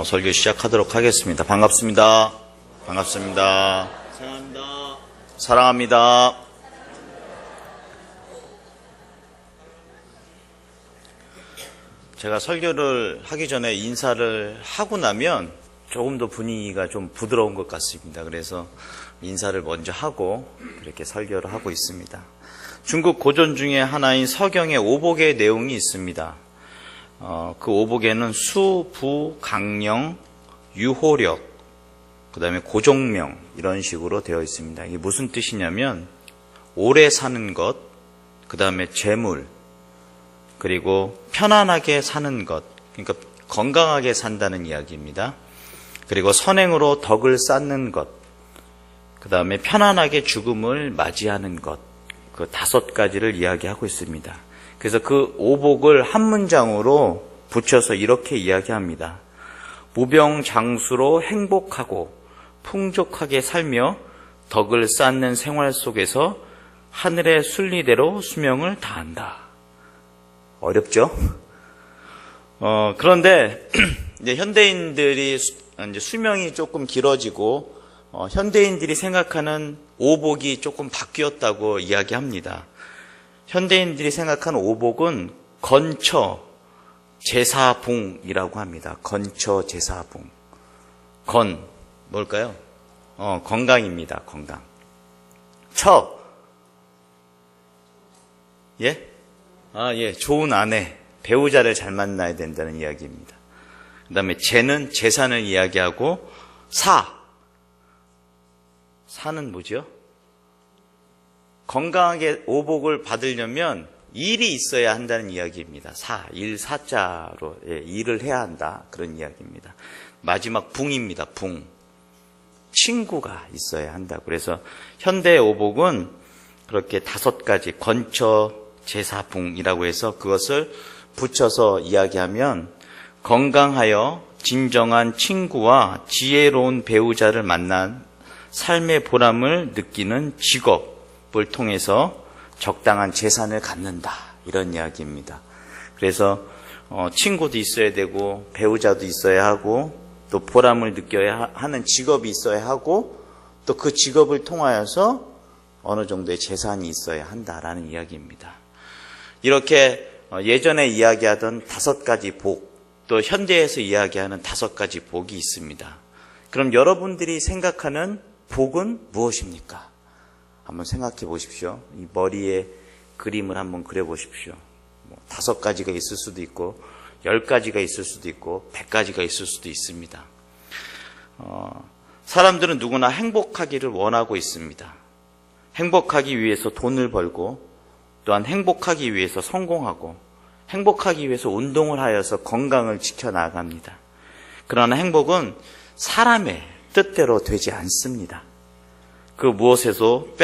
설교 시작하도록 하겠습니다. 반갑습니다. 반갑습니다. 사랑합니다. 사랑합니다. 제가 설교를 하기 전에 인사를 하고 나면 조금 더 분위기가 좀 부드러운 것 같습니다. 그래서 인사를 먼저 하고 이렇게 설교를 하고 있습니다. 중국 고전 중에 하나인 서경에 오복의 내용이 있습니다. 그 오복에는 수, 부, 강령, 유호력, 그 다음에 고종명 이런 식으로 되어 있습니다. 이게 무슨 뜻이냐면 오래 사는 것, 그 다음에 재물, 그리고 편안하게 사는 것, 그러니까 건강하게 산다는 이야기입니다. 그리고 선행으로 덕을 쌓는 것, 그 다음에 편안하게 죽음을 맞이하는 것, 그 5가지를 이야기하고 있습니다. 그래서 그 오복을 한 문장으로 붙여서 이렇게 이야기합니다. 무병장수로 행복하고 풍족하게 살며 덕을 쌓는 생활 속에서 하늘의 순리대로 수명을 다한다. 어렵죠? 그런데 이제 현대인들이 이제 수명이 조금 길어지고 현대인들이 생각하는 오복이 조금 바뀌었다고 이야기합니다. 현대인들이 생각하는 오복은 건처 제사붕이라고 합니다. 건처 제사붕. 건 뭘까요? 건강입니다. 건강. 처. 예? 좋은 아내, 배우자를 잘 만나야 된다는 이야기입니다. 그 다음에 재는 재산을 이야기하고 사는 뭐죠? 건강하게 오복을 받으려면 일이 있어야 한다는 이야기입니다. 사자로 일을 해야 한다. 그런 이야기입니다. 마지막 붕입니다. 붕. 친구가 있어야 한다. 그래서 현대 오복은 그렇게 5가지 건처 제사붕이라고 해서 그것을 붙여서 이야기하면 건강하여 진정한 친구와 지혜로운 배우자를 만난 삶의 보람을 느끼는 직업을 통해서 적당한 재산을 갖는다. 이런 이야기입니다. 그래서 친구도 있어야 되고 배우자도 있어야 하고 또 보람을 느껴야 하는 직업이 있어야 하고 또 그 직업을 통하여서 어느 정도의 재산이 있어야 한다라는 이야기입니다. 이렇게 예전에 이야기하던 5가지 복, 또 현대에서 이야기하는 5가지 복이 있습니다. 그럼 여러분들이 생각하는 복은 무엇입니까? 한번 생각해 보십시오. 이 머리에 그림을 한번 그려 보십시오. 5가지가 있을 수도 있고 10가지가 있을 수도 있고 100가지가 있을 수도 있습니다. 사람들은 누구나 행복하기를 원하고 있습니다. 행복하기 위해서 돈을 벌고 또한 행복하기 위해서 성공하고 행복하기 위해서 운동을 하여서 건강을 지켜나갑니다. 그러나 행복은 사람의 뜻대로 되지 않습니다. 그 무엇에도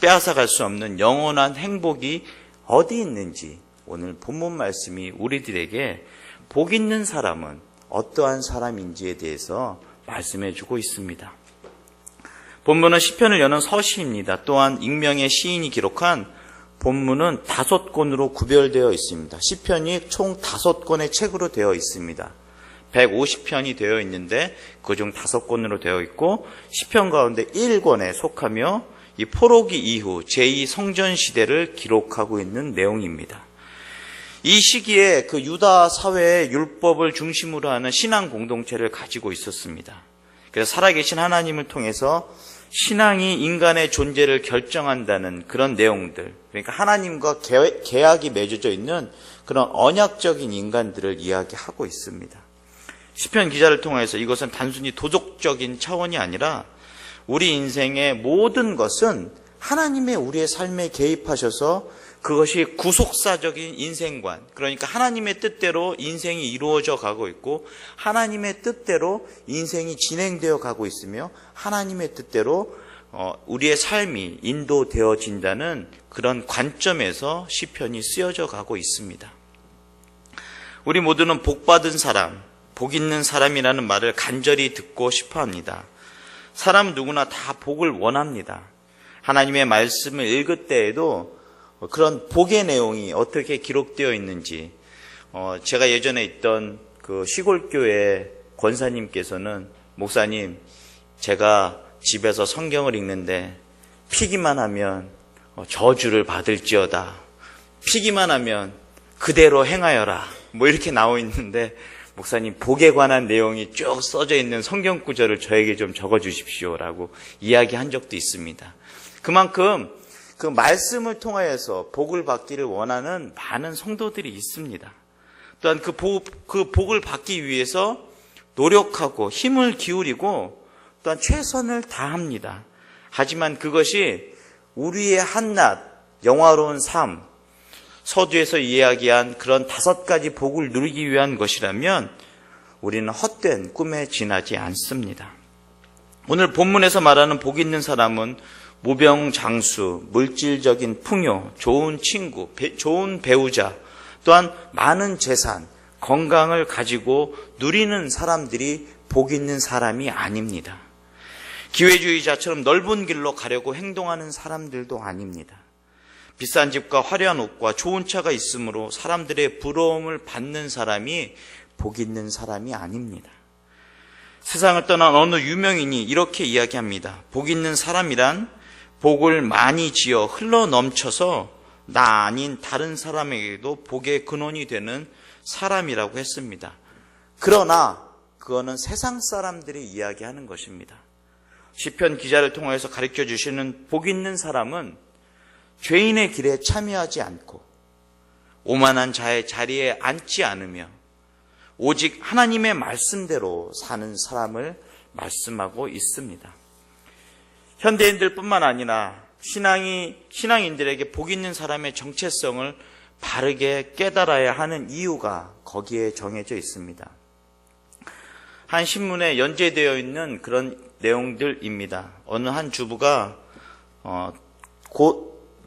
빼앗아갈 수 없는 영원한 행복이 어디 있는지 오늘 본문 말씀이 우리들에게 복 있는 사람은 어떠한 사람인지에 대해서 말씀해 주고 있습니다. 본문은 시편을 여는 서시입니다. 또한 익명의 시인이 기록한 본문은 5권으로 구별되어 있습니다. 시편이 총 5권의 책으로 되어 있습니다. 150편이 되어 있는데 그중 5권으로 되어 있고 시편 가운데 1권에 속하며 이 포로기 이후 제2성전 시대를 기록하고 있는 내용입니다. 이 시기에 그 유다 사회의 율법을 중심으로 하는 신앙 공동체를 가지고 있었습니다. 그래서 살아계신 하나님을 통해서 신앙이 인간의 존재를 결정한다는 그런 내용들, 그러니까 하나님과 계약이 맺어져 있는 그런 언약적인 인간들을 이야기하고 있습니다. 시편 기자를 통해서 이것은 단순히 도덕적인 차원이 아니라 우리 인생의 모든 것은 하나님의 우리의 삶에 개입하셔서 그것이 구속사적인 인생관, 그러니까 하나님의 뜻대로 인생이 이루어져 가고 있고 하나님의 뜻대로 인생이 진행되어 가고 있으며 하나님의 뜻대로 우리의 삶이 인도되어진다는 그런 관점에서 시편이 쓰여져 가고 있습니다. 우리 모두는 복받은 사람, 복 있는 사람이라는 말을 간절히 듣고 싶어 합니다. 사람 누구나 다 복을 원합니다. 하나님의 말씀을 읽을 때에도 그런 복의 내용이 어떻게 기록되어 있는지, 제가 예전에 있던 그 시골교회 권사님께서는 목사님, 제가 집에서 성경을 읽는데 피기만 하면 저주를 받을지어다. 피기만 하면 그대로 행하여라. 뭐 이렇게 나와 있는데 목사님, 복에 관한 내용이 쭉 써져 있는 성경 구절을 저에게 좀 적어 주십시오라고 이야기한 적도 있습니다. 그만큼 그 말씀을 통하여서 복을 받기를 원하는 많은 성도들이 있습니다. 또한 그 복을 받기 위해서 노력하고 힘을 기울이고 또한 최선을 다합니다. 하지만 그것이 우리의 한낱 영화로운 삶, 서두에서 이야기한 그런 5가지 복을 누리기 위한 것이라면 우리는 헛된 꿈에 지나지 않습니다. 오늘 본문에서 말하는 복 있는 사람은 무병장수, 물질적인 풍요, 좋은 친구, 좋은 배우자, 또한 많은 재산, 건강을 가지고 누리는 사람들이 복 있는 사람이 아닙니다. 기회주의자처럼 넓은 길로 가려고 행동하는 사람들도 아닙니다. 비싼 집과 화려한 옷과 좋은 차가 있으므로 사람들의 부러움을 받는 사람이 복 있는 사람이 아닙니다. 세상을 떠난 어느 유명인이 이렇게 이야기합니다. 복 있는 사람이란 복을 많이 지어 흘러 넘쳐서 나 아닌 다른 사람에게도 복의 근원이 되는 사람이라고 했습니다. 그러나 그거는 세상 사람들이 이야기하는 것입니다. 시편 기자를 통해서 가르쳐 주시는 복 있는 사람은 죄인의 길에 참여하지 않고 오만한 자의 자리에 앉지 않으며 오직 하나님의 말씀대로 사는 사람을 말씀하고 있습니다. 현대인들뿐만 아니라 신앙인들에게 복 있는 사람의 정체성을 바르게 깨달아야 하는 이유가 거기에 정해져 있습니다. 한 신문에 연재되어 있는 그런 내용들입니다. 어느 한 주부가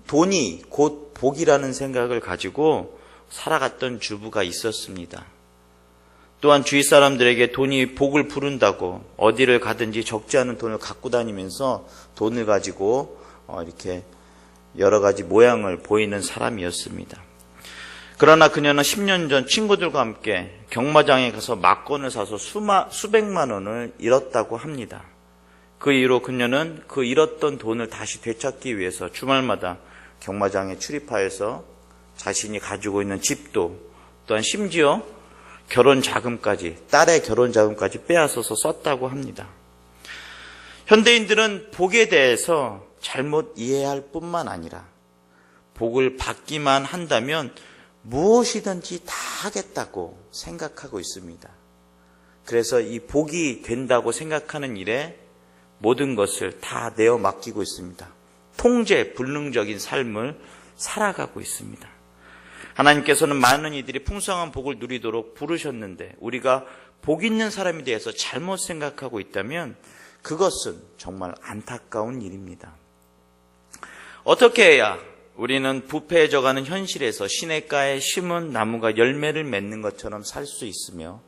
돈이 곧 복이라는 생각을 가지고 살아갔던 주부가 있었습니다. 또한 주위 사람들에게 돈이 복을 부른다고 어디를 가든지 적지 않은 돈을 갖고 다니면서 돈을 가지고 이렇게 여러 가지 모양을 보이는 사람이었습니다. 그러나 그녀는 10년 전 친구들과 함께 경마장에 가서 막건을 사서 수백만 원을 잃었다고 합니다. 그 이후로 그녀는 그 잃었던 돈을 다시 되찾기 위해서 주말마다 경마장에 출입하여서 자신이 가지고 있는 집도 또한 심지어 결혼 자금까지, 딸의 결혼 자금까지 빼앗아서 썼다고 합니다. 현대인들은 복에 대해서 잘못 이해할 뿐만 아니라 복을 받기만 한다면 무엇이든지 다 하겠다고 생각하고 있습니다. 그래서 이 복이 된다고 생각하는 일에 모든 것을 다 내어 맡기고 있습니다. 통제 불능적인 삶을 살아가고 있습니다. 하나님께서는 많은 이들이 풍성한 복을 누리도록 부르셨는데 우리가 복 있는 사람에 대해서 잘못 생각하고 있다면 그것은 정말 안타까운 일입니다. 어떻게 해야 우리는 부패해져가는 현실에서 시냇가에 심은 나무가 열매를 맺는 것처럼 살 수 있으며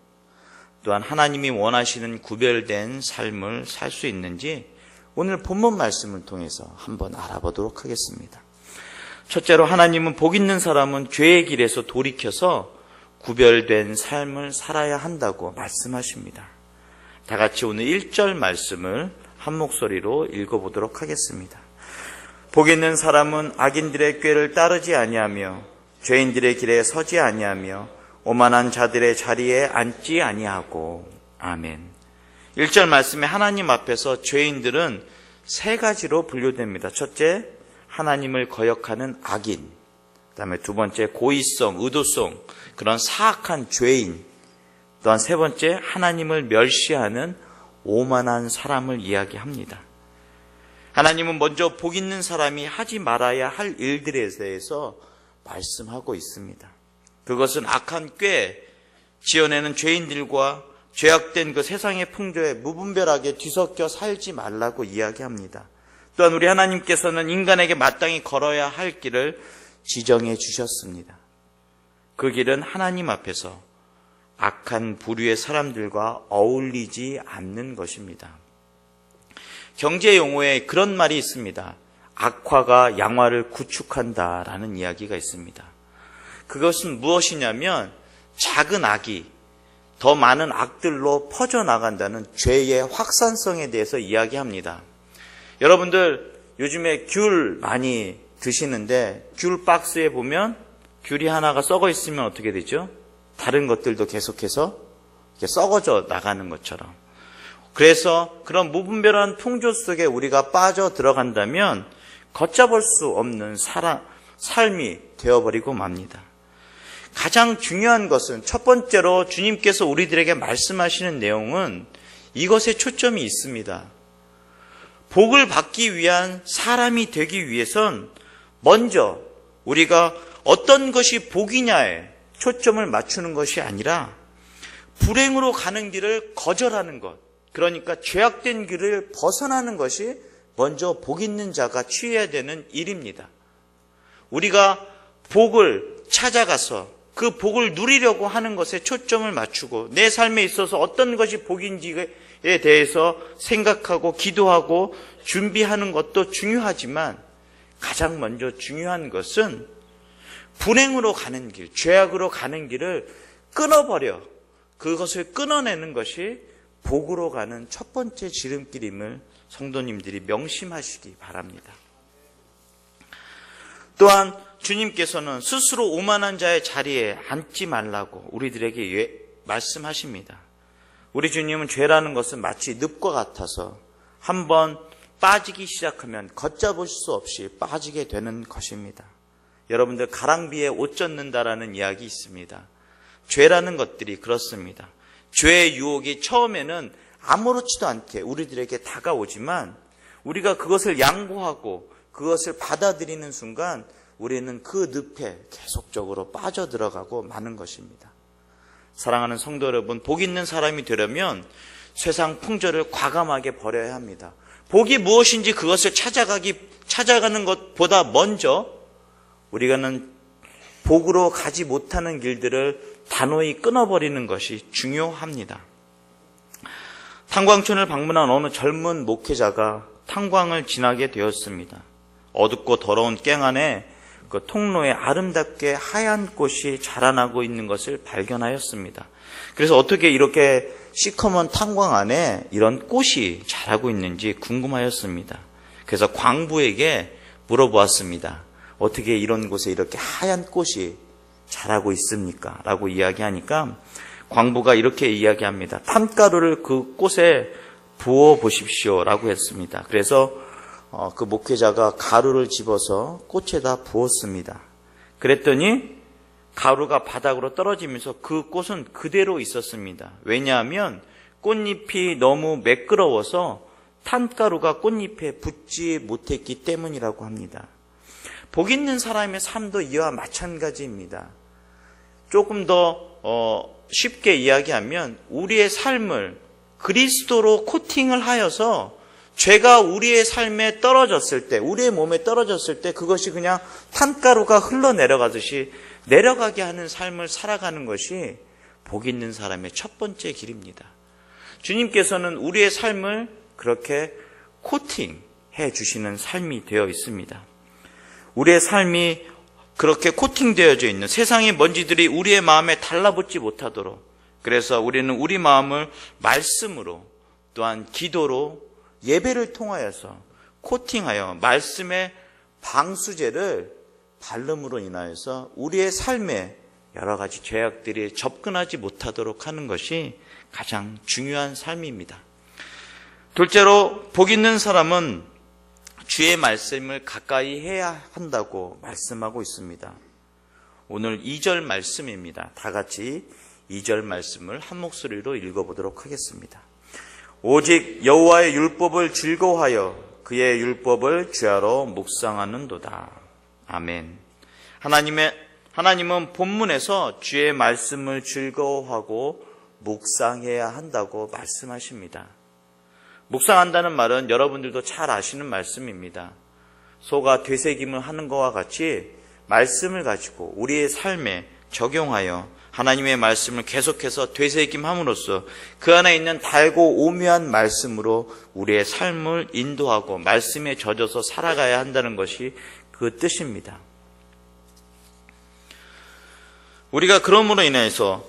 또한 하나님이 원하시는 구별된 삶을 살 수 있는지 오늘 본문 말씀을 통해서 한번 알아보도록 하겠습니다. 첫째로 하나님은 복 있는 사람은 죄의 길에서 돌이켜서 구별된 삶을 살아야 한다고 말씀하십니다. 다 같이 오늘 1절 말씀을 한 목소리로 읽어보도록 하겠습니다. 복 있는 사람은 악인들의 꾀를 따르지 아니하며 죄인들의 길에 서지 아니하며 오만한 자들의 자리에 앉지 아니하고. 아멘. 1절 말씀에 하나님 앞에서 죄인들은 3가지로 분류됩니다. 첫째, 하나님을 거역하는 악인. 그다음에 2번째, 고의성, 의도성, 그런 사악한 죄인. 또한 3번째, 하나님을 멸시하는 오만한 사람을 이야기합니다. 하나님은 먼저 복 있는 사람이 하지 말아야 할 일들에 대해서 말씀하고 있습니다. 그것은 악한 꾀, 지어내는 죄인들과 죄악된 그 세상의 풍조에 무분별하게 뒤섞여 살지 말라고 이야기합니다. 또한 우리 하나님께서는 인간에게 마땅히 걸어야 할 길을 지정해 주셨습니다. 그 길은 하나님 앞에서 악한 부류의 사람들과 어울리지 않는 것입니다. 경제 용어에 그런 말이 있습니다. 악화가 양화를 구축한다라는 이야기가 있습니다. 그것은 무엇이냐면 작은 악이 더 많은 악들로 퍼져나간다는 죄의 확산성에 대해서 이야기합니다. 여러분들 요즘에 귤 많이 드시는데 귤 박스에 보면 귤이 하나가 썩어 있으면 어떻게 되죠? 다른 것들도 계속해서 이렇게 썩어져 나가는 것처럼. 그래서 그런 무분별한 풍조 속에 우리가 빠져 들어간다면 걷잡을 수 없는 삶이 되어버리고 맙니다. 가장 중요한 것은 첫 번째로 주님께서 우리들에게 말씀하시는 내용은 이것에 초점이 있습니다. 복을 받기 위한 사람이 되기 위해선 먼저 우리가 어떤 것이 복이냐에 초점을 맞추는 것이 아니라 불행으로 가는 길을 거절하는 것, 그러니까 죄악된 길을 벗어나는 것이 먼저 복 있는 자가 취해야 되는 일입니다. 우리가 복을 찾아가서 그 복을 누리려고 하는 것에 초점을 맞추고 내 삶에 있어서 어떤 것이 복인지에 대해서 생각하고 기도하고 준비하는 것도 중요하지만 가장 먼저 중요한 것은 불행으로 가는 길, 죄악으로 가는 길을 끊어버려 그것을 끊어내는 것이 복으로 가는 첫 번째 지름길임을 성도님들이 명심하시기 바랍니다. 또한 주님께서는 스스로 오만한 자의 자리에 앉지 말라고 우리들에게 말씀하십니다. 우리 주님은 죄라는 것은 마치 늪과 같아서 한번 빠지기 시작하면 걷잡을 수 없이 빠지게 되는 것입니다. 여러분들 가랑비에 옷 젖는다라는 이야기 있습니다. 죄라는 것들이 그렇습니다. 죄의 유혹이 처음에는 아무렇지도 않게 우리들에게 다가오지만 우리가 그것을 양보하고 그것을 받아들이는 순간 우리는 그 늪에 계속적으로 빠져들어가고 마는 것입니다. 사랑하는 성도 여러분, 복 있는 사람이 되려면 세상 풍조를 과감하게 버려야 합니다. 복이 무엇인지 그것을 찾아가는 것보다 먼저 우리가는 복으로 가지 못하는 길들을 단호히 끊어버리는 것이 중요합니다. 탄광촌을 방문한 어느 젊은 목회자가 탄광을 지나게 되었습니다. 어둡고 더러운 깽 안에 그 통로에 아름답게 하얀 꽃이 자라나고 있는 것을 발견하였습니다. 그래서 어떻게 이렇게 시커먼 탄광 안에 이런 꽃이 자라고 있는지 궁금하였습니다. 그래서 광부에게 물어보았습니다. 어떻게 이런 곳에 이렇게 하얀 꽃이 자라고 있습니까? 라고 이야기하니까 광부가 이렇게 이야기합니다. 탄가루를 그 꽃에 부어 보십시오 라고 했습니다. 그래서 그 목회자가 가루를 집어서 꽃에다 부었습니다. 그랬더니 가루가 바닥으로 떨어지면서 그 꽃은 그대로 있었습니다. 왜냐하면 꽃잎이 너무 매끄러워서 탄가루가 꽃잎에 붙지 못했기 때문이라고 합니다. 복 있는 사람의 삶도 이와 마찬가지입니다. 조금 더 쉽게 이야기하면 우리의 삶을 그리스도로 코팅을 하여서 죄가 우리의 삶에 떨어졌을 때, 우리의 몸에 떨어졌을 때 그것이 그냥 탄가루가 흘러내려가듯이 내려가게 하는 삶을 살아가는 것이 복 있는 사람의 첫 번째 길입니다. 주님께서는 우리의 삶을 그렇게 코팅해 주시는 삶이 되어 있습니다. 우리의 삶이 그렇게 코팅되어져 있는 세상의 먼지들이 우리의 마음에 달라붙지 못하도록, 그래서 우리는 우리 마음을 말씀으로 또한 기도로 예배를 통하여서 코팅하여 말씀의 방수제를 바름으로 인하여서 우리의 삶에 여러 가지 죄악들이 접근하지 못하도록 하는 것이 가장 중요한 삶입니다. 둘째로 복 있는 사람은 주의 말씀을 가까이 해야 한다고 말씀하고 있습니다. 오늘 2절 말씀입니다. 다 같이 2절 말씀을 한 목소리로 읽어보도록 하겠습니다. 오직 여호와의 율법을 즐거워하여 그의 율법을 주야로 묵상하는도다. 아멘. 하나님은 본문에서 주의 말씀을 즐거워하고 묵상해야 한다고 말씀하십니다. 묵상한다는 말은 여러분들도 잘 아시는 말씀입니다. 소가 되새김을 하는 것과 같이 말씀을 가지고 우리의 삶에 적용하여 하나님의 말씀을 계속해서 되새김함으로써 그 안에 있는 달고 오묘한 말씀으로 우리의 삶을 인도하고 말씀에 젖어서 살아가야 한다는 것이 그 뜻입니다. 우리가 그러므로 인해서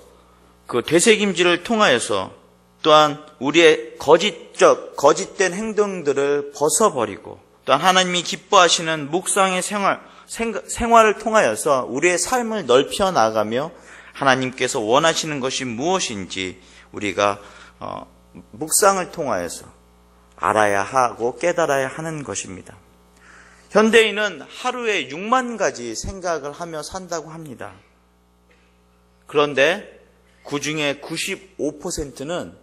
그 되새김질을 통하여서 또한 우리의 거짓된 행동들을 벗어버리고 또한 하나님이 기뻐하시는 묵상의 생활을 통하여서 우리의 삶을 넓혀 나가며 하나님께서 원하시는 것이 무엇인지 우리가 묵상을 통하여서 알아야 하고 깨달아야 하는 것입니다. 현대인은 하루에 6만 가지 생각을 하며 산다고 합니다. 그런데 그 중에 95%는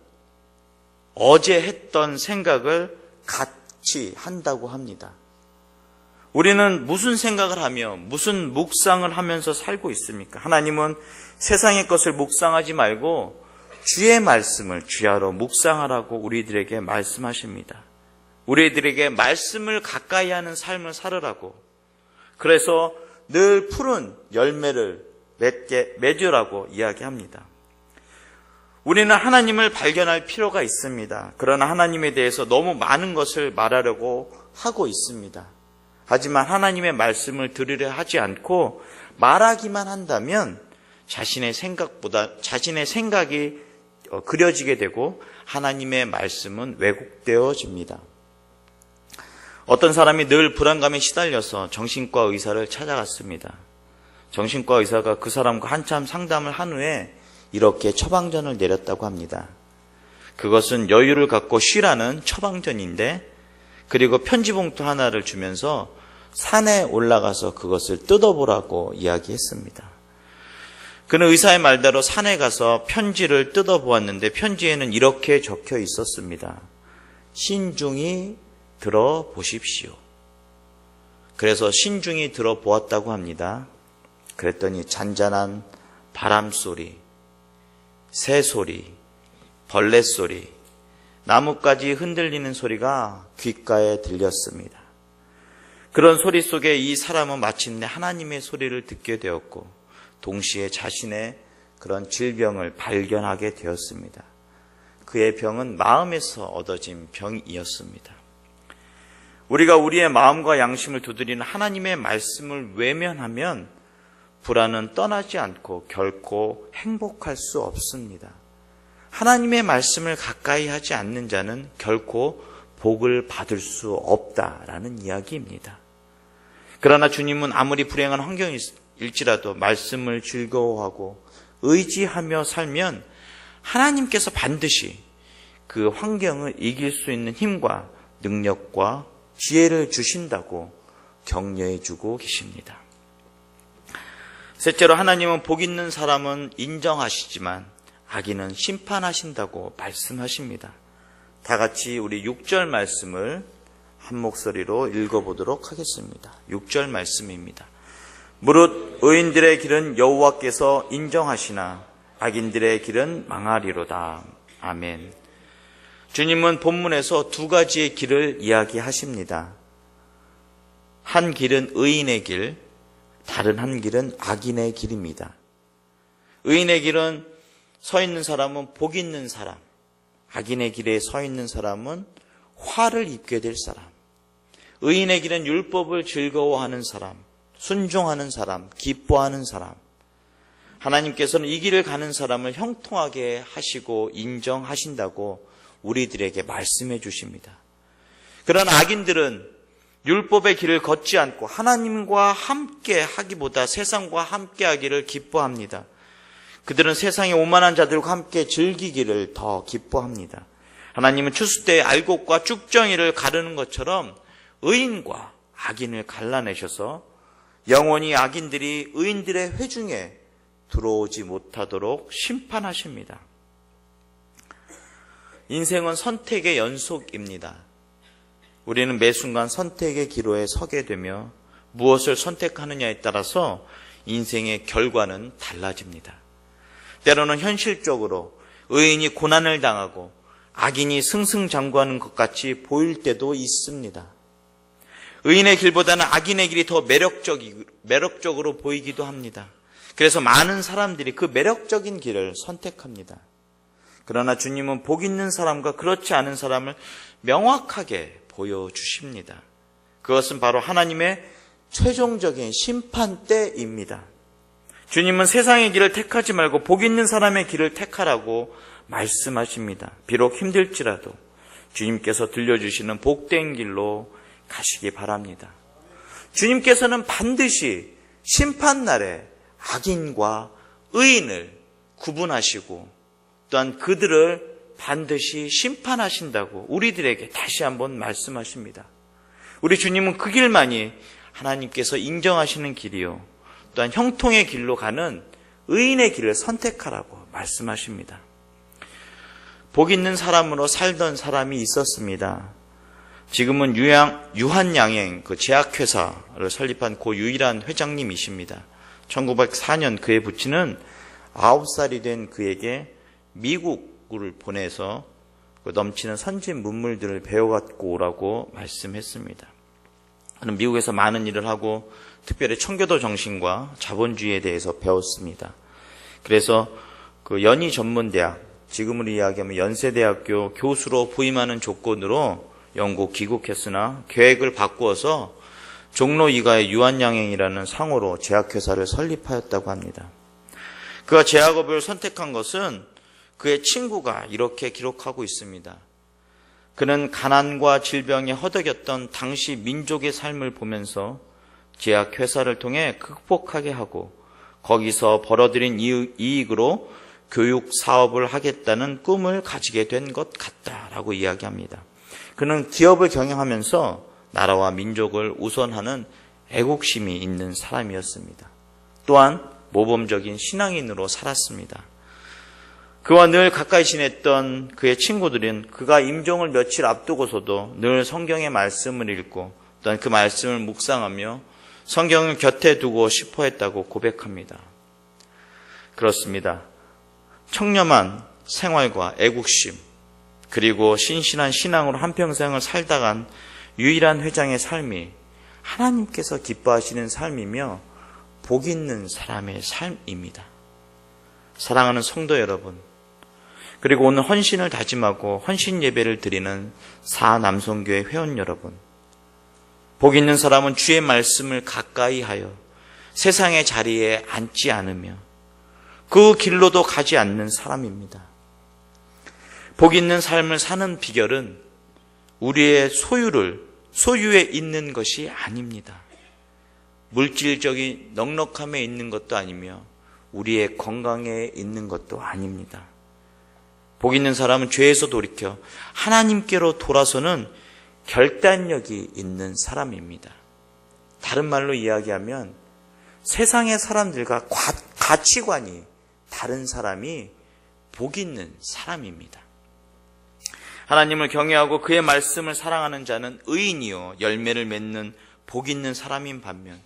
어제 했던 생각을 같이 한다고 합니다. 우리는 무슨 생각을 하며 무슨 묵상을 하면서 살고 있습니까? 하나님은 세상의 것을 묵상하지 말고 주의 말씀을 주야로 묵상하라고 우리들에게 말씀하십니다. 우리들에게 말씀을 가까이 하는 삶을 살으라고, 그래서 늘 푸른 열매를 맺으라고 이야기합니다. 우리는 하나님을 발견할 필요가 있습니다. 그러나 하나님에 대해서 너무 많은 것을 말하려고 하고 있습니다. 하지만 하나님의 말씀을 들으려 하지 않고 말하기만 한다면 자신의 생각이 그려지게 되고 하나님의 말씀은 왜곡되어집니다. 어떤 사람이 늘 불안감에 시달려서 정신과 의사를 찾아갔습니다. 정신과 의사가 그 사람과 한참 상담을 한 후에 이렇게 처방전을 내렸다고 합니다. 그것은 여유를 갖고 쉬라는 처방전인데, 그리고 편지봉투 하나를 주면서 산에 올라가서 그것을 뜯어보라고 이야기했습니다. 그는 의사의 말대로 산에 가서 편지를 뜯어보았는데 편지에는 이렇게 적혀 있었습니다. 신중히 들어보십시오. 그래서 신중히 들어보았다고 합니다. 그랬더니 잔잔한 바람소리, 새소리, 벌레소리, 나뭇가지 흔들리는 소리가 귓가에 들렸습니다. 그런 소리 속에 이 사람은 마침내 하나님의 소리를 듣게 되었고 동시에 자신의 그런 질병을 발견하게 되었습니다. 그의 병은 마음에서 얻어진 병이었습니다. 우리가 우리의 마음과 양심을 두드리는 하나님의 말씀을 외면하면 불안은 떠나지 않고 결코 행복할 수 없습니다. 하나님의 말씀을 가까이 하지 않는 자는 결코 복을 받을 수 없다라는 이야기입니다. 그러나 주님은 아무리 불행한 환경일지라도 말씀을 즐거워하고 의지하며 살면 하나님께서 반드시 그 환경을 이길 수 있는 힘과 능력과 지혜를 주신다고 격려해 주고 계십니다. 셋째로 하나님은 복 있는 사람은 인정하시지만 악인은 심판하신다고 말씀하십니다. 다 같이 우리 6절 말씀을 한 목소리로 읽어보도록 하겠습니다. 6절 말씀입니다. 무릇 의인들의 길은 여호와께서 인정하시나 악인들의 길은 망하리로다. 아멘. 주님은 본문에서 두 가지의 길을 이야기하십니다. 한 길은 의인의 길, 다른 한 길은 악인의 길입니다. 의인의 길은 서 있는 사람은 복 있는 사람, 악인의 길에 서 있는 사람은 화를 입게 될 사람. 의인의 길은 율법을 즐거워하는 사람, 순종하는 사람, 기뻐하는 사람. 하나님께서는 이 길을 가는 사람을 형통하게 하시고 인정하신다고 우리들에게 말씀해 주십니다. 그러나 악인들은 율법의 길을 걷지 않고 하나님과 함께 하기보다 세상과 함께 하기를 기뻐합니다. 그들은 세상의 오만한 자들과 함께 즐기기를 더 기뻐합니다. 하나님은 추수 때의 알곡과 쭉정이를 가르는 것처럼 의인과 악인을 갈라내셔서 영원히 악인들이 의인들의 회중에 들어오지 못하도록 심판하십니다. 인생은 선택의 연속입니다. 우리는 매 순간 선택의 기로에 서게 되며 무엇을 선택하느냐에 따라서 인생의 결과는 달라집니다. 때로는 현실적으로 의인이 고난을 당하고 악인이 승승장구하는 것 같이 보일 때도 있습니다. 의인의 길보다는 악인의 길이 더 매력적으로 보이기도 합니다. 그래서 많은 사람들이 그 매력적인 길을 선택합니다. 그러나 주님은 복 있는 사람과 그렇지 않은 사람을 명확하게 보여주십니다. 그것은 바로 하나님의 최종적인 심판 때입니다. 주님은 세상의 길을 택하지 말고 복 있는 사람의 길을 택하라고 말씀하십니다. 비록 힘들지라도 주님께서 들려주시는 복된 길로 가시기 바랍니다. 주님께서는 반드시 심판날에 악인과 의인을 구분하시고 또한 그들을 반드시 심판하신다고 우리들에게 다시 한번 말씀하십니다. 우리 주님은 그 길만이 하나님께서 인정하시는 길이요, 또한 형통의 길로 가는 의인의 길을 선택하라고 말씀하십니다. 복 있는 사람으로 살던 사람이 있었습니다. 지금은 유한양행 그 제약회사를 설립한 고 유일한 회장님이십니다. 1904년 그의 부친은 9살이 된 그에게 미국을 보내서 그 넘치는 선진 문물들을 배워갖고 오라고 말씀했습니다. 그는 미국에서 많은 일을 하고 특별히 청교도 정신과 자본주의에 대해서 배웠습니다. 그래서 그 연희 전문대학, 지금으로 이야기하면 연세대학교 교수로 부임하는 조건으로 영국 귀국했으나 계획을 바꾸어서 종로 이가의 유한양행이라는 상호로 제약회사를 설립하였다고 합니다. 그가 제약업을 선택한 것은 그의 친구가 이렇게 기록하고 있습니다. 그는 가난과 질병에 허덕였던 당시 민족의 삶을 보면서 제약회사를 통해 극복하게 하고 거기서 벌어들인 이익으로 교육 사업을 하겠다는 꿈을 가지게 된 것 같다라고 이야기합니다. 그는 기업을 경영하면서 나라와 민족을 우선하는 애국심이 있는 사람이었습니다. 또한 모범적인 신앙인으로 살았습니다. 그와 늘 가까이 지냈던 그의 친구들은 그가 임종을 며칠 앞두고서도 늘 성경의 말씀을 읽고 또한 그 말씀을 묵상하며 성경을 곁에 두고 싶어 했다고 고백합니다. 그렇습니다. 청렴한 생활과 애국심 그리고 신실한 신앙으로 한평생을 살다 간 유일한 회장의 삶이 하나님께서 기뻐하시는 삶이며 복 있는 사람의 삶입니다. 사랑하는 성도 여러분, 그리고 오늘 헌신을 다짐하고 헌신 예배를 드리는 사남성교회 회원 여러분, 복 있는 사람은 주의 말씀을 가까이 하여 세상의 자리에 앉지 않으며 그 길로도 가지 않는 사람입니다. 복 있는 삶을 사는 비결은 우리의 소유에 있는 것이 아닙니다. 물질적인 넉넉함에 있는 것도 아니며 우리의 건강에 있는 것도 아닙니다. 복 있는 사람은 죄에서 돌이켜 하나님께로 돌아서는 결단력이 있는 사람입니다. 다른 말로 이야기하면 세상의 사람들과 가치관이 다른 사람이 복 있는 사람입니다. 하나님을 경외하고 그의 말씀을 사랑하는 자는 의인이요 열매를 맺는 복 있는 사람인 반면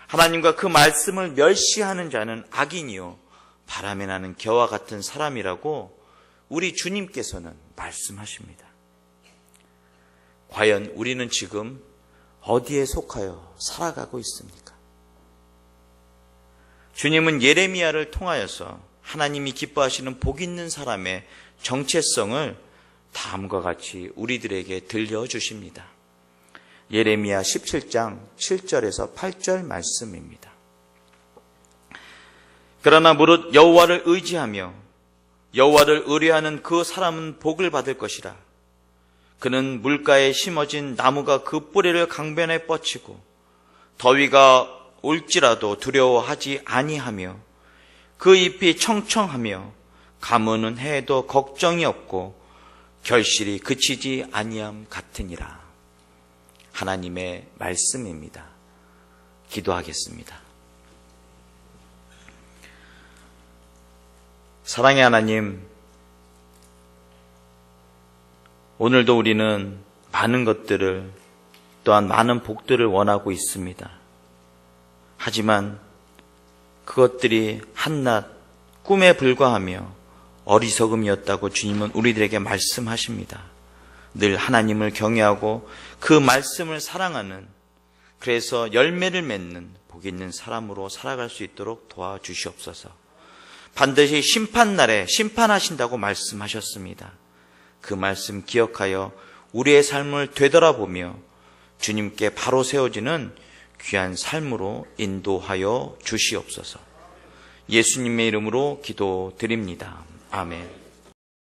하나님과 그 말씀을 멸시하는 자는 악인이요 바람에 나는 겨와 같은 사람이라고 우리 주님께서는 말씀하십니다. 과연 우리는 지금 어디에 속하여 살아가고 있습니까? 주님은 예레미야를 통하여서 하나님이 기뻐하시는 복 있는 사람의 정체성을 다음과 같이 우리들에게 들려주십니다. 예레미야 17장 7절에서 8절 말씀입니다. 그러나 무릇 여호와를 의지하며 여호와를 의뢰하는 그 사람은 복을 받을 것이라. 그는 물가에 심어진 나무가 그 뿌리를 강변에 뻗치고 더위가 올지라도 두려워하지 아니하며 그 잎이 청청하며 가무는 해에도 걱정이 없고 결실이 그치지 아니함 같으니라. 하나님의 말씀입니다. 기도하겠습니다. 사랑의 하나님, 오늘도 우리는 많은 것들을 또한 많은 복들을 원하고 있습니다. 하지만 그것들이 한낱 꿈에 불과하며 어리석음이었다고 주님은 우리들에게 말씀하십니다. 늘 하나님을 경외하고 그 말씀을 사랑하는, 그래서 열매를 맺는 복 있는 사람으로 살아갈 수 있도록 도와주시옵소서. 반드시 심판날에 심판하신다고 말씀하셨습니다. 그 말씀 기억하여 우리의 삶을 되돌아보며 주님께 바로 세워지는 귀한 삶으로 인도하여 주시옵소서. 예수님의 이름으로 기도드립니다. 아멘.